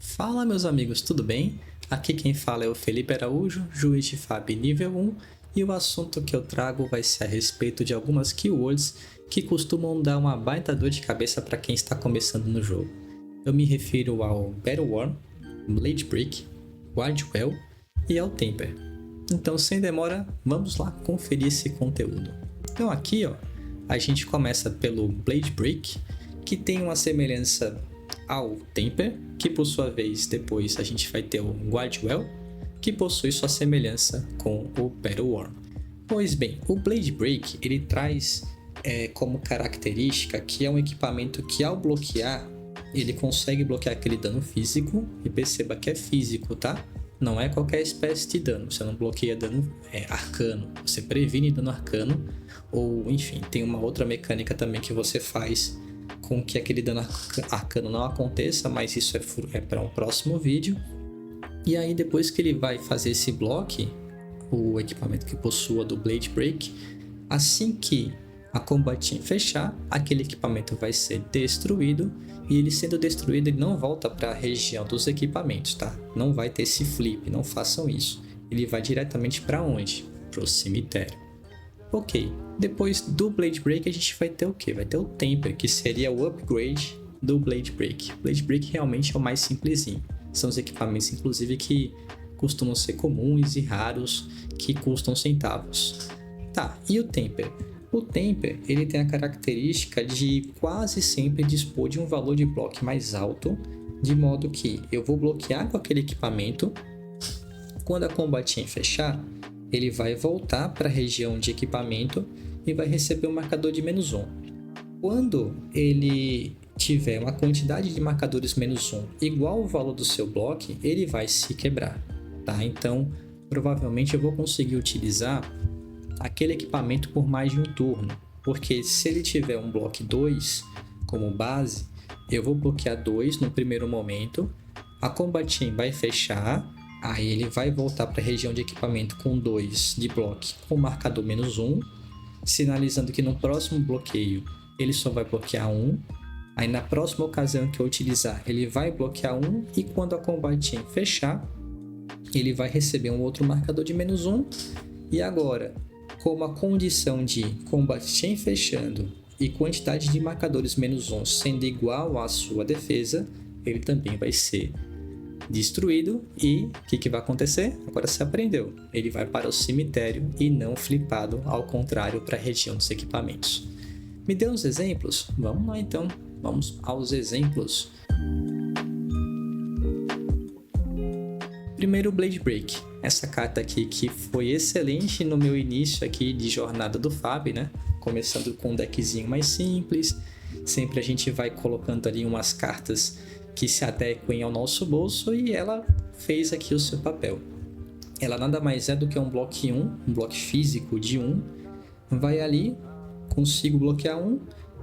Fala meus amigos, tudo bem? Aqui quem fala é o Felipe Araújo, juiz de FAB nível 1, e o assunto que eu trago vai ser a respeito de algumas keywords que costumam dar uma baita dor de cabeça para quem está começando no jogo. Eu me refiro ao Battle Worm, Blade Break, Wardwell e ao Temper. Então sem demora, vamos lá conferir esse conteúdo. Então aqui a gente começa pelo Blade Break, que tem uma semelhança ao Temper, que por sua vez depois a gente vai ter o Wardwell, que possui sua semelhança com o Battle Worm. Pois bem, o Blade Break ele traz como característica que é um equipamento que ao bloquear, ele consegue bloquear aquele dano físico, e perceba que é físico, tá? Não é qualquer espécie de dano, você não bloqueia dano arcano, você previne dano arcano, ou enfim, tem uma outra mecânica também que você faz com que aquele dano arcano não aconteça, mas isso é para um próximo vídeo. E aí depois que ele vai fazer esse bloque, o equipamento que possua do Blade Break, assim que a combatinha fechar, aquele equipamento vai ser destruído, e ele sendo destruído ele não volta para a região dos equipamentos, tá? Não vai ter esse flip, não façam isso. Ele vai diretamente para onde? Para o cemitério. Ok, depois do Blade Break a gente vai ter o que? Vai ter o Temper, que seria o upgrade do Blade Break. O Blade Break realmente é o mais simplesinho. São os equipamentos, inclusive, que costumam ser comuns e raros, que custam centavos. Tá, e o Temper? O Temper ele tem a característica de quase sempre dispor de um valor de bloco mais alto, de modo que eu vou bloquear com aquele equipamento, quando a combatinha fechar, ele vai voltar para a região de equipamento e vai receber um marcador de -1. Quando ele tiver uma quantidade de marcadores -1 igual ao valor do seu bloco, ele vai se quebrar, tá? Então, provavelmente eu vou conseguir utilizar aquele equipamento por mais de um turno, porque se ele tiver um bloco 2 como base, eu vou bloquear 2 no primeiro momento, a combatinha vai fechar, aí ele vai voltar para a região de equipamento com 2 de bloco com marcador -1, sinalizando que no próximo bloqueio ele só vai bloquear 1. Aí na próxima ocasião que eu utilizar, ele vai bloquear 1, e quando a combatinha fechar, ele vai receber um outro marcador de -1. E agora, como a condição de combatinha fechando e quantidade de marcadores -1 sendo igual à sua defesa, ele também vai ser destruído. E o que vai acontecer? Agora você aprendeu. Ele vai para o cemitério e não flipado, ao contrário, para a região dos equipamentos. Me dê uns exemplos? Vamos lá então, vamos aos exemplos. Primeiro, Blade Break. Essa carta aqui que foi excelente no meu início aqui de jornada do FAB, né? Começando com um deckzinho mais simples. Sempre a gente vai colocando ali umas cartas que se adequem ao nosso bolso, e ela fez aqui o seu papel. Ela nada mais é do que um bloco 1, um bloco físico de 1. Vai ali, consigo bloquear 1,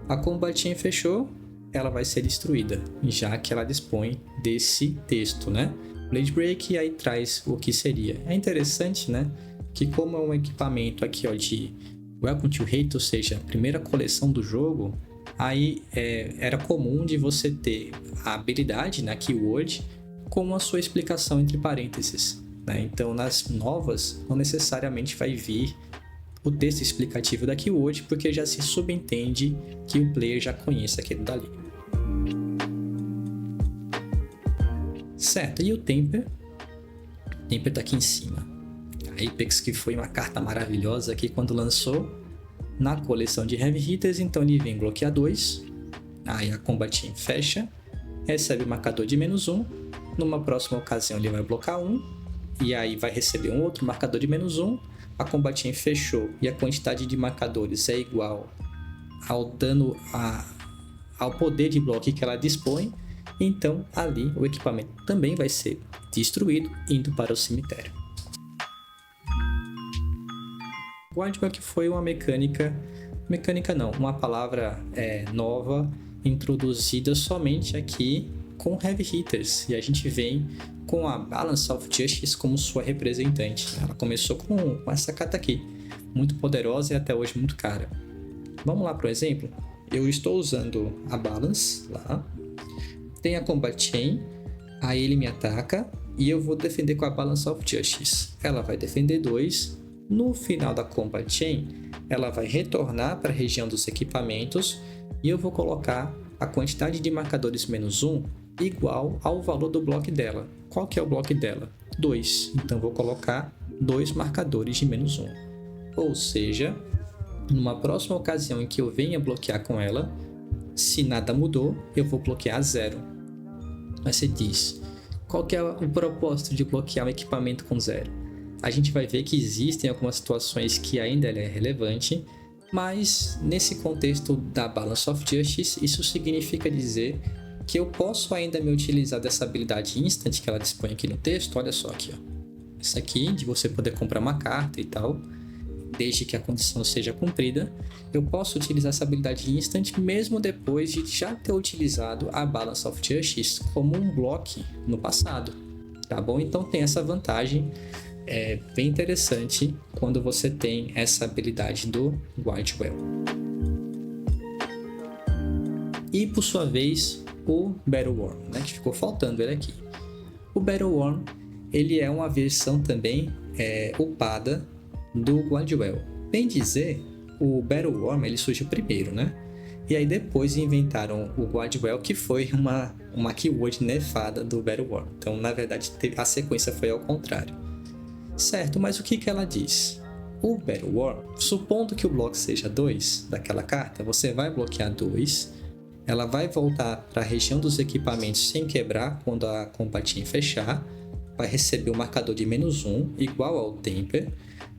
a combatinha fechou, ela vai ser destruída, já que ela dispõe desse texto, né? Blade Break, e aí traz o que seria. É interessante, né? Que como é um equipamento aqui de Welcome to Hate, ou seja, a primeira coleção do jogo, aí era comum de você ter a habilidade na keyword com a sua explicação entre parênteses, né? Então nas novas não necessariamente vai vir o texto explicativo da keyword, porque já se subentende que o player já conhece aquilo dali. Certo, e o Temper? O Temper tá aqui em cima. A Apex, que foi uma carta maravilhosa aqui quando lançou na coleção de Heavy Hitters, então ele vem bloquear 2, aí a combatinha fecha, recebe o marcador de -1, numa próxima ocasião ele vai bloquear 1, e aí vai receber um outro marcador de -1, a combatinha fechou e a quantidade de marcadores é igual ao dano, ao poder de bloco que ela dispõe, então ali o equipamento também vai ser destruído, indo para o cemitério. Wardwell, que foi uma uma palavra nova, introduzida somente aqui com Heavy Hitters, e a gente vem com a Balance of Justice como sua representante. Ela começou com essa carta aqui, muito poderosa e até hoje muito cara. Vamos lá para o exemplo? Eu estou usando a Balance lá, tem a Combat Chain, Aí ele me ataca e eu vou defender com a Balance of Justice. Ela vai defender 2. No final da Combat Chain, ela vai retornar para a região dos equipamentos e eu vou colocar a quantidade de marcadores -1 igual ao valor do bloco dela. Qual que é o bloco dela? 2. Então vou colocar 2 marcadores de -1. Ou seja, numa próxima ocasião em que eu venha bloquear com ela, se nada mudou, eu vou bloquear 0. Mas você diz, qual que é o propósito de bloquear um equipamento com 0? A gente vai ver que existem algumas situações que ainda é relevante, mas nesse contexto da Balance of Justice, isso significa dizer que eu posso ainda me utilizar dessa habilidade Instant que ela dispõe aqui no texto. Olha só aqui, ó. Essa aqui, de você poder comprar uma carta e tal, desde que a condição seja cumprida, eu posso utilizar essa habilidade Instant mesmo depois de já ter utilizado a Balance of Justice como um bloco no passado, tá bom? Então tem essa vantagem, é bem interessante quando você tem essa habilidade do Guardwell. E por sua vez, o Battle Worm, né, que ficou faltando ele aqui. O Battle Worm, ele é uma versão também upada do Guardwell. Bem dizer, o Battle Worm ele surgiu primeiro, né? E aí depois inventaram o Guardwell, que foi uma keyword nerfada do Battle Worm. Então, na verdade, a sequência foi ao contrário. Certo, mas o que ela diz? O Battle Worm, supondo que o bloco seja 2 daquela carta, você vai bloquear 2, ela vai voltar para a região dos equipamentos sem quebrar quando a Combat Chain fechar, vai receber o marcador de -1 igual ao Temper.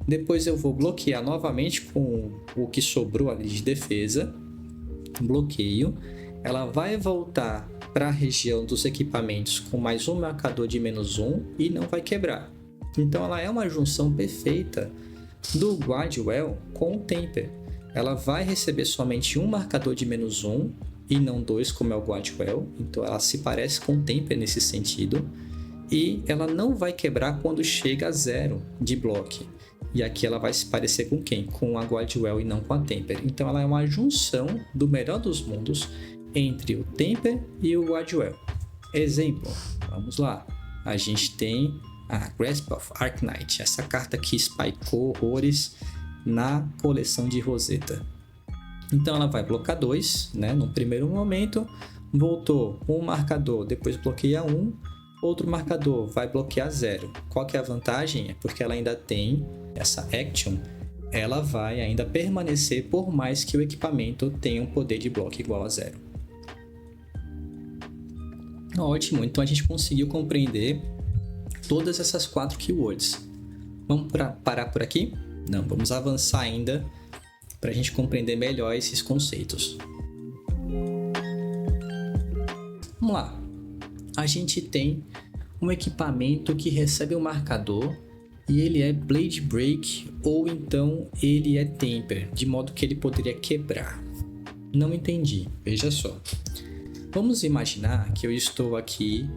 Depois eu vou bloquear novamente com o que sobrou ali de defesa, bloqueio, ela vai voltar para a região dos equipamentos com mais um marcador de -1 e não vai quebrar. Então ela é uma junção perfeita do Guardwell com o Temper. Ela vai receber somente um marcador de -1 e não 2 como é o Guardwell, então ela se parece com o Temper nesse sentido, e ela não vai quebrar quando chega a 0 de bloco. E aqui ela vai se parecer com quem? Com a Guardwell e não com a Temper. Então ela é uma junção do melhor dos mundos entre o Temper e o Guardwell. Exemplo, vamos lá. A gente tem a Grasp of Arknight, essa carta que spikeou horrores na coleção de Rosetta. Então ela vai bloquear 2, né? No primeiro momento, voltou um marcador, depois bloqueia 1, outro marcador vai bloquear 0. Qual que é a vantagem? É porque ela ainda tem essa action, ela vai ainda permanecer por mais que o equipamento tenha um poder de bloco igual a 0. Ótimo, então a gente conseguiu compreender todas essas 4 keywords. Vamos parar por aqui? Não, vamos avançar ainda para a gente compreender melhor esses conceitos. Vamos lá. A gente tem um equipamento que recebe um marcador e ele é Blade Break ou então ele é Temper, de modo que ele poderia quebrar. Não entendi, veja só. Vamos imaginar que eu estou aqui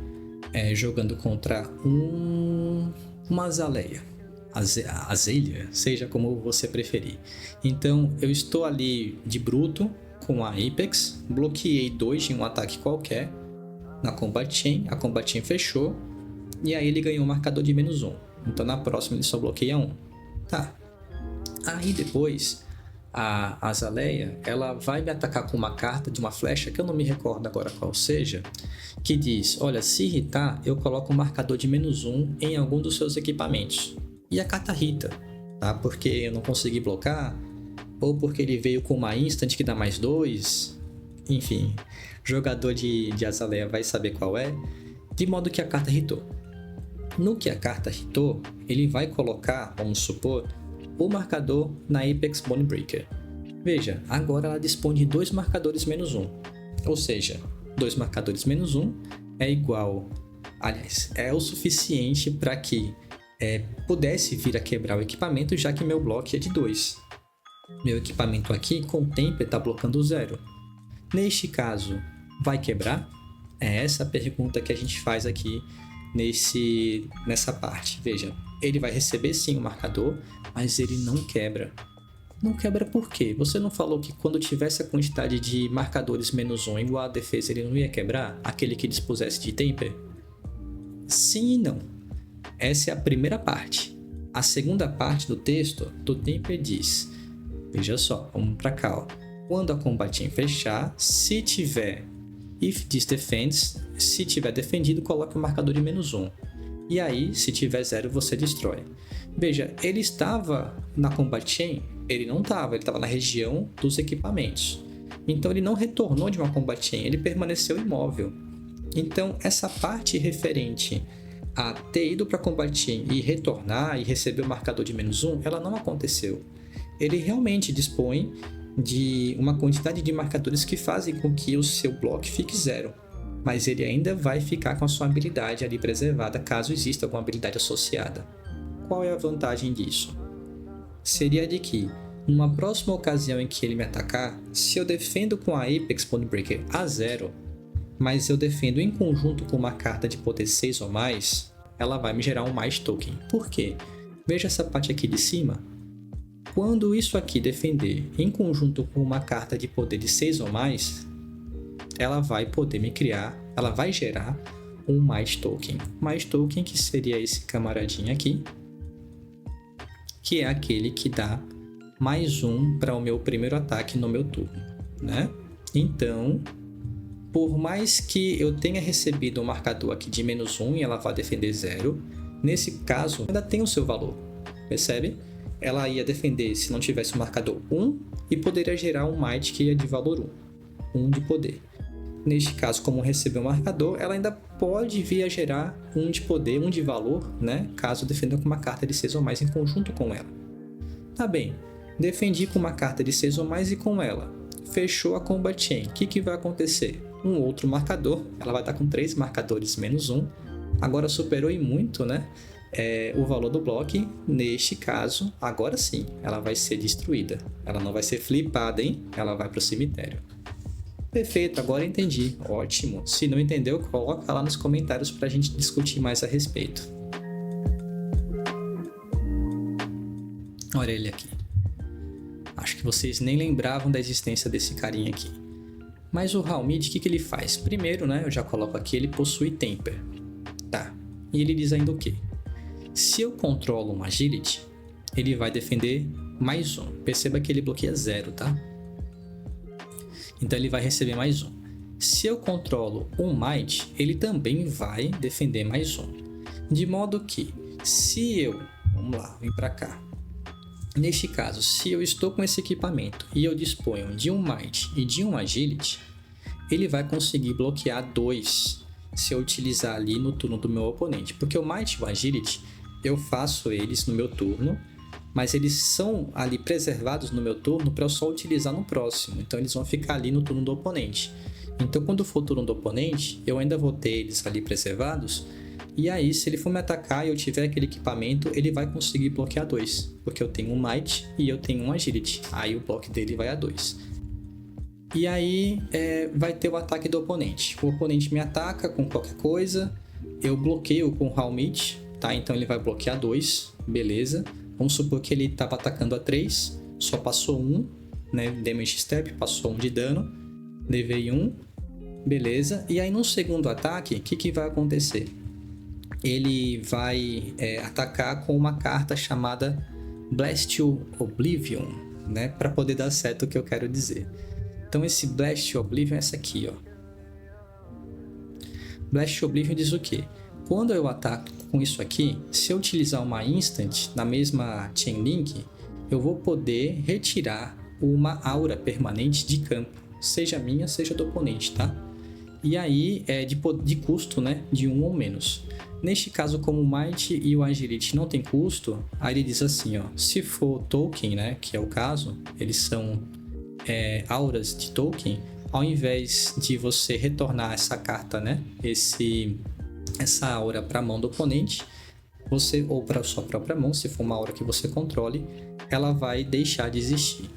jogando contra uma Azalea, Azalea, seja como você preferir. Então eu estou ali de bruto com a Apex, bloqueei 2 de um ataque qualquer na Combat Chain, a Combat Chain fechou e aí ele ganhou um marcador de -1. Então na próxima ele só bloqueia 1. Tá. Aí depois a Azalea, ela vai me atacar com uma carta de uma flecha que eu não me recordo agora qual seja, que diz, olha, se irritar, eu coloco um marcador de -1 em algum dos seus equipamentos. E a carta irrita, tá? Porque eu não consegui blocar, ou porque ele veio com uma instant que dá mais 2, enfim, jogador de Azalea vai saber qual é, de modo que a carta irritou. No que a carta irritou, ele vai colocar, vamos supor, o marcador na Apex Bonebreaker. Veja, agora ela dispõe de 2 marcadores -1. Ou seja, 2 marcadores -1 é igual... Aliás, é o suficiente para que pudesse vir a quebrar o equipamento, já que meu bloco é de 2. Meu equipamento aqui com o Temper está bloqueando 0. Neste caso, vai quebrar? É essa a pergunta que a gente faz aqui nessa parte. Veja, ele vai receber sim o marcador, mas ele não quebra. Não quebra por quê? Você não falou que quando tivesse a quantidade de marcadores -1 igual a defesa, ele não ia quebrar? Aquele que dispusesse de Temper? Sim e não. Essa é a primeira parte. A segunda parte do texto do Temper diz, veja só, vamos para cá, ó. Quando a combat chain fechar, se tiver if this defends, se tiver defendido, coloque o marcador de -1. E aí, se tiver 0, você destrói. Veja, ele estava na combat chain? Ele não estava, ele estava na região dos equipamentos. Então ele não retornou de uma combat chain, ele permaneceu imóvel. Então essa parte referente a ter ido para a combat chain e retornar e receber o marcador de -1, ela não aconteceu. Ele realmente dispõe de uma quantidade de marcadores que fazem com que o seu bloco fique 0. Mas ele ainda vai ficar com a sua habilidade ali preservada caso exista alguma habilidade associada. Qual é a vantagem disso? Seria de que, numa próxima ocasião em que ele me atacar, se eu defendo com a Apex Bonebreaker a 0, mas eu defendo em conjunto com uma carta de poder 6 ou mais, ela vai me gerar um mais token. Por quê? Veja essa parte aqui de cima. Quando isso aqui defender em conjunto com uma carta de poder de 6 ou mais, ela vai poder me criar, ela vai gerar um mais token. Mais token que seria esse camaradinho aqui, que é aquele que dá +1 para o meu primeiro ataque no meu turno, né? Então, por mais que eu tenha recebido um marcador aqui de -1 e ela vá defender 0, nesse caso ainda tem o seu valor, percebe? Ela ia defender se não tivesse o marcador 1 e poderia gerar um might que ia de valor 1 de poder. Neste caso, como recebeu o marcador, ela ainda pode vir a gerar 1 de poder, 1 de valor, né? Caso defenda com uma carta de 6 ou mais em conjunto com ela. Tá bem, defendi com uma carta de 6 ou mais e com ela. Fechou a combat chain, o que vai acontecer? Um outro marcador, ela vai estar com 3 marcadores -1, agora superou e muito, né? O valor do bloco. Neste caso, agora sim, ela vai ser destruída. Ela não vai ser flipada, hein? Ela vai para o cemitério. Perfeito, agora entendi. Ótimo. Se não entendeu, coloca lá nos comentários para a gente discutir mais a respeito. Olha ele aqui. Acho que vocês nem lembravam da existência desse carinha aqui. Mas o Halmid, o que ele faz? Primeiro, né, eu já coloco aqui, ele possui Temper. Tá. E ele diz ainda o quê? Se eu controlo um Agility, ele vai defender +1. Perceba que ele bloqueia 0, tá? Então ele vai receber +1. Se eu controlo um Might, ele também vai defender +1. De modo que, se eu... Vamos lá, vem pra cá. Neste caso, se eu estou com esse equipamento e eu disponho de um Might e de um Agility, ele vai conseguir bloquear 2 se eu utilizar ali no turno do meu oponente. Porque o Might e o Agility, eu faço eles no meu turno, mas eles são ali preservados no meu turno para eu só utilizar no próximo. Então eles vão ficar ali no turno do oponente. Então quando for o turno do oponente, eu ainda vou ter eles ali preservados. E aí, se ele for me atacar e eu tiver aquele equipamento, ele vai conseguir bloquear 2. Porque eu tenho um Might e eu tenho um Agility. Aí o bloco dele vai a 2. E aí vai ter o ataque do oponente. O oponente me ataca com qualquer coisa. Eu bloqueio com o Halmid, tá? Então ele vai bloquear 2. Beleza. Vamos supor que ele estava atacando a 3. Só passou 1, né? Damage Step, passou 1 de dano. Levei 1. Beleza. E aí no segundo ataque, o que vai acontecer? Ele vai atacar com uma carta chamada Blast Oblivion, né? Para poder dar certo o que eu quero dizer. Então esse Blast Oblivion é essa aqui, ó. Blast Oblivion diz o quê? Quando eu ataco com isso aqui, se eu utilizar uma Instant na mesma Chain Link, eu vou poder retirar uma aura permanente de campo, seja minha, seja do oponente, tá? E aí é de custo, né? De 1 ou menos. Neste caso, como o Might e o Agility não tem custo, aí ele diz assim, ó, se for token, né, que é o caso, eles são auras de token, ao invés de você retornar essa carta, né, essa aura para a mão do oponente, você, ou para a sua própria mão, se for uma aura que você controle, ela vai deixar de existir.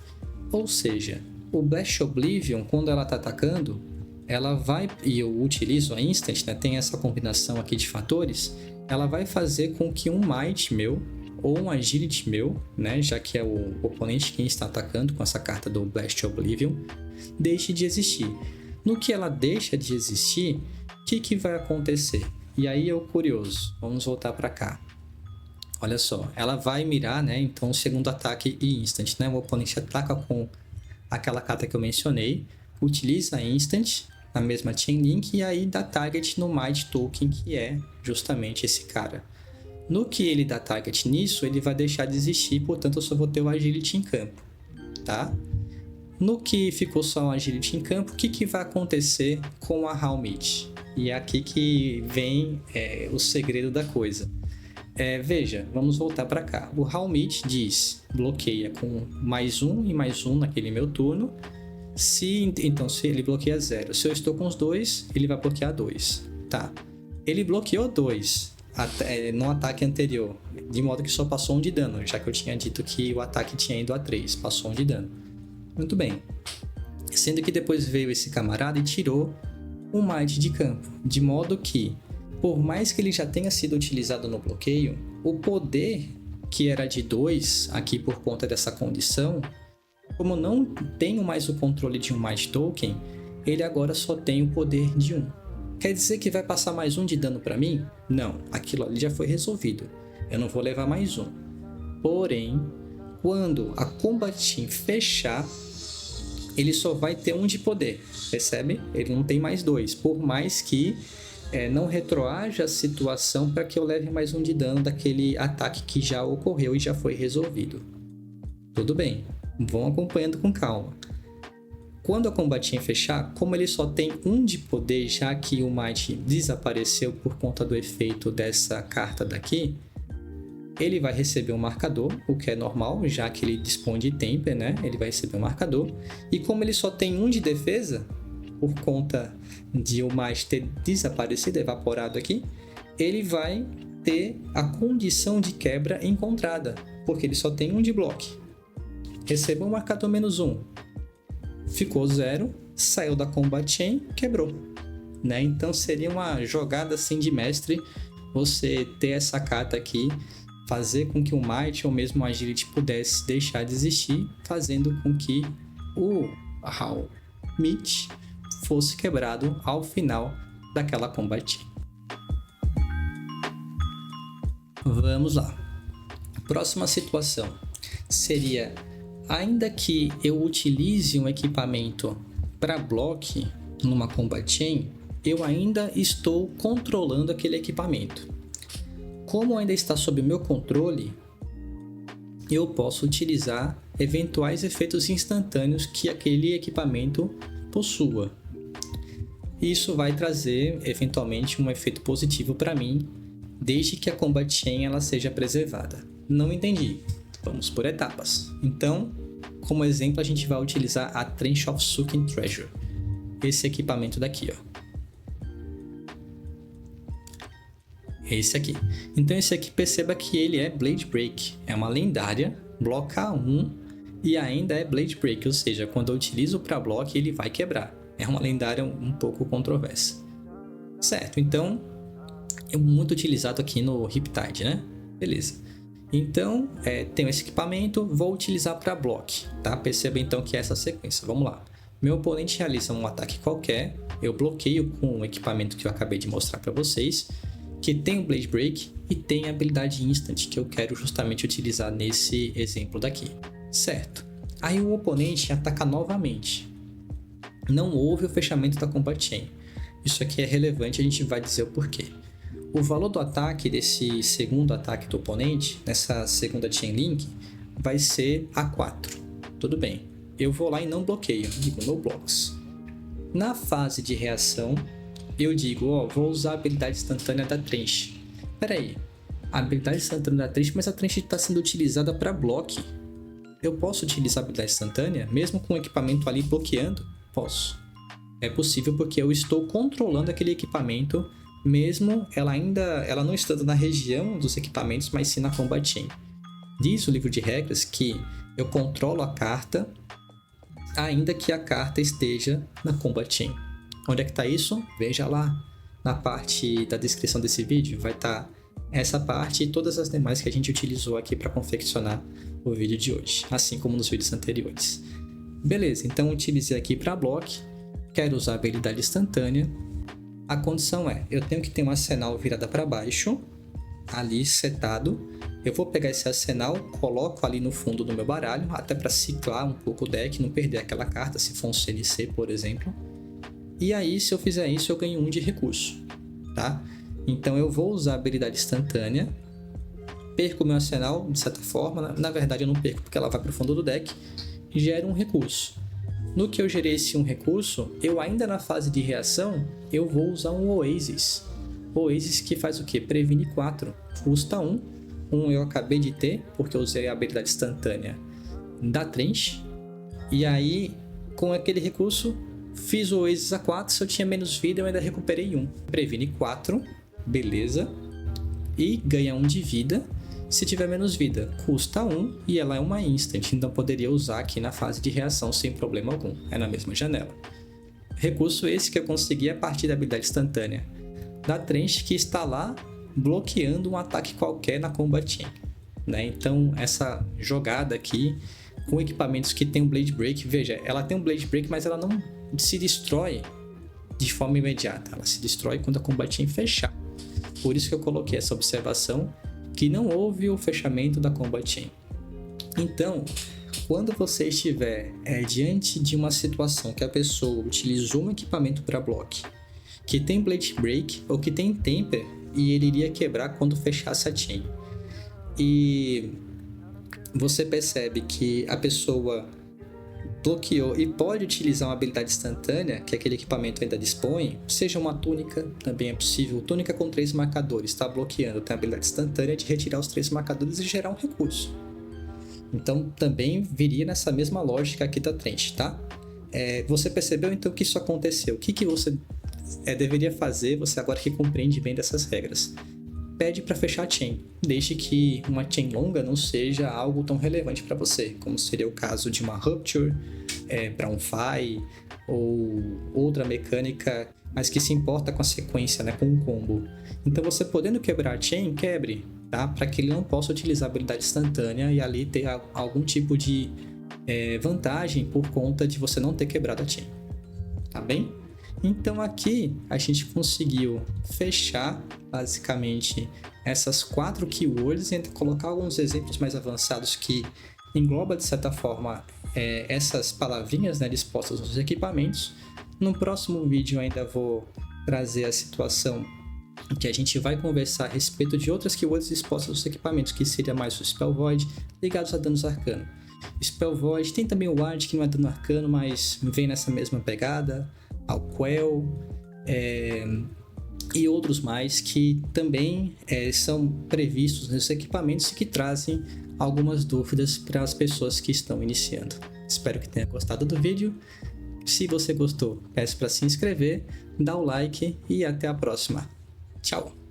Ou seja, o Blast Oblivion, quando ela está atacando, ela vai, e eu utilizo a Instant, né, tem essa combinação aqui de fatores, ela vai fazer com que um Might meu, ou um Agility meu, né, já que é o oponente quem está atacando com essa carta do Blast Oblivion, deixe de existir. No que ela deixa de existir, o que vai acontecer? E aí eu curioso, vamos voltar para cá. Olha só, ela vai mirar, né? Então, o segundo ataque e instant, né? O oponente ataca com aquela carta que eu mencionei, utiliza instant, na mesma chain link, e aí dá target no Might Token, que é justamente esse cara. No que ele dá target nisso, ele vai deixar de existir, portanto eu só vou ter o Agility em campo, tá? No que ficou só o Agility em campo, o que vai acontecer com a Helmet? E é aqui que vem o segredo da coisa. Veja, vamos voltar para cá. O Helmet diz, bloqueia com +1 e +1 naquele meu turno. Então, se ele bloqueia 0. Se eu estou com os 2, ele vai bloquear 2. Tá. Ele bloqueou 2 no ataque anterior, de modo que só passou 1 de dano, já que eu tinha dito que o ataque tinha ido a 3, passou 1 de dano. Muito bem. Sendo que depois veio esse camarada e tirou um Might de campo, de modo que, por mais que ele já tenha sido utilizado no bloqueio, o poder que era de 2, aqui por conta dessa condição, como não tenho mais o controle de um Might Token, ele agora só tem o poder de 1. Quer dizer que vai passar mais 1 de dano para mim? Não, aquilo ali já foi resolvido. Eu não vou levar mais 1. Porém, quando a Combat Chain fechar, ele só vai ter 1 de poder, percebe? Ele não tem mais 2, por mais que não retroaja a situação para que eu leve mais 1 de dano daquele ataque que já ocorreu e já foi resolvido. Tudo bem, vão acompanhando com calma. Quando a Combat Chain fechar, como ele só tem 1 de poder, já que o Might desapareceu por conta do efeito dessa carta daqui, ele vai receber um marcador, o que é normal, já que ele dispõe de Temper, né? Ele vai receber um marcador. E como ele só tem 1 de defesa, por conta de o Might ter desaparecido, evaporado aqui, ele vai ter a condição de quebra encontrada, porque ele só tem 1 de bloco. Recebeu um marcador -1. Ficou 0, saiu da Combat Chain, quebrou. Né? Então seria uma jogada assim de mestre você ter essa carta aqui, fazer com que o Might ou mesmo o Agility pudesse deixar de existir, fazendo com que o Helmet fosse quebrado ao final daquela Combat Chain. Vamos lá. Próxima situação seria, ainda que eu utilize um equipamento para block numa Combat Chain, eu ainda estou controlando aquele equipamento. Como ainda está sob meu controle, eu posso utilizar eventuais efeitos instantâneos que aquele equipamento possua. Isso vai trazer eventualmente um efeito positivo para mim, desde que a Combat Chain ela seja preservada. Não entendi. Vamos por etapas. Então, como exemplo, a gente vai utilizar a Trench of Sucking Treasure. Esse equipamento daqui, ó. Esse aqui. Então esse aqui, perceba que ele é Blade Break. É uma lendária, bloca 1 e ainda é Blade Break, ou seja, quando eu utilizo para block ele vai quebrar. É uma lendária um pouco controversa. Certo, então é muito utilizado aqui no Riptide, né? Beleza. Então, tenho esse equipamento, vou utilizar para block, tá? Perceba então que é essa sequência. Vamos lá. Meu oponente realiza um ataque qualquer, eu bloqueio com o equipamento que eu acabei de mostrar para vocês, que tem o Blade Break e tem a habilidade Instant, que eu quero justamente utilizar nesse exemplo daqui. Certo. Aí o oponente ataca novamente. Não houve o fechamento da Combat Chain. Isso aqui é relevante, a gente vai dizer o porquê. O valor do ataque desse segundo ataque do oponente, nessa segunda Chain Link, vai ser A4. Tudo bem. Eu vou lá e não bloqueio, digo no blocks. Na fase de reação, eu digo, vou usar a habilidade instantânea da Trench. Pera aí, a habilidade instantânea da Trench, mas a Trench está sendo utilizada para block. Eu posso utilizar a habilidade instantânea, mesmo com o equipamento ali bloqueando? Posso. É possível porque eu estou controlando aquele equipamento, mesmo ela não estando na região dos equipamentos, mas sim na Combat Chain. Diz o livro de regras que eu controlo a carta, ainda que a carta esteja na Combat Chain. Onde é que está isso? Veja lá na parte da descrição desse vídeo, vai estar essa parte e todas as demais que a gente utilizou aqui para confeccionar o vídeo de hoje, assim como nos vídeos anteriores. Beleza, então utilizei aqui para block, quero usar a habilidade instantânea, A condição é, eu tenho que ter um arsenal virada para baixo, ali setado. Eu vou pegar esse arsenal, coloco ali no fundo do meu baralho, até para ciclar um pouco o deck, não perder aquela carta, se for um CNC, por exemplo. E aí, se eu fizer isso, eu ganho 1 de recurso, tá? Então eu vou usar a habilidade instantânea, perco meu arsenal, de certa forma. Na verdade eu não perco porque ela vai para o fundo do deck, e gera um recurso. No que eu gerei esse um recurso, eu ainda na fase de reação, eu vou usar um Oasis. Oasis que faz o quê? Previne 4, custa 1. Eu acabei de ter, porque eu usei a habilidade instantânea da Trench. E aí, com aquele recurso, fiz o Oasis a 4, se eu tinha menos vida eu ainda recuperei 1. Previne 4, beleza. E ganha 1 de vida. Se tiver menos vida, custa 1 e ela é uma instant, então poderia usar aqui na fase de reação sem problema algum, é na mesma janela. Recurso esse que eu consegui a partir da habilidade instantânea da Trench, que está lá bloqueando um ataque qualquer na Combat Chain, né? Então essa jogada aqui com equipamentos que tem um Blade Break, veja, ela tem um Blade Break, mas ela não se destrói de forma imediata, ela se destrói quando a Combat Chain fechar. Por isso que eu coloquei essa observação, que não houve o fechamento da Combat Chain. Então, quando você estiver diante de uma situação que a pessoa utilizou um equipamento para block, que tem Blade Break ou que tem Temper, e ele iria quebrar quando fechasse a chain, e você percebe que a pessoa bloqueou e pode utilizar uma habilidade instantânea que aquele equipamento ainda dispõe, seja uma túnica, também é possível. Túnica com 3 marcadores, está bloqueando, tem a habilidade instantânea de retirar os 3 marcadores e gerar um recurso. Então também viria nessa mesma lógica aqui da Trench, tá? Você percebeu então que isso aconteceu? O que você deveria fazer, você agora que compreende bem dessas regras? Pede para fechar a chain, desde que uma chain longa não seja algo tão relevante para você, como seria o caso de uma Rupture, Brown Fire ou outra mecânica, mas que se importa com a sequência, né, com um combo. Então você podendo quebrar a chain, quebre, tá? Para que ele não possa utilizar a habilidade instantânea e ali ter algum tipo de vantagem por conta de você não ter quebrado a chain, tá bem? Então aqui a gente conseguiu fechar basicamente essas 4 keywords e colocar alguns exemplos mais avançados que engloba de certa forma essas palavrinhas, né, dispostas nos equipamentos. No próximo vídeo eu ainda vou trazer a situação que a gente vai conversar a respeito de outras keywords dispostas nos equipamentos, que seria mais o Spell Void ligados a danos arcano. Spell Void tem também o Ward, que não é dano arcano, mas vem nessa mesma pegada, ao Quell, e outros mais que também são previstos nos equipamentos e que trazem algumas dúvidas para as pessoas que estão iniciando. Espero que tenha gostado do vídeo. Se você gostou, peço para se inscrever, dar o like e até a próxima. Tchau!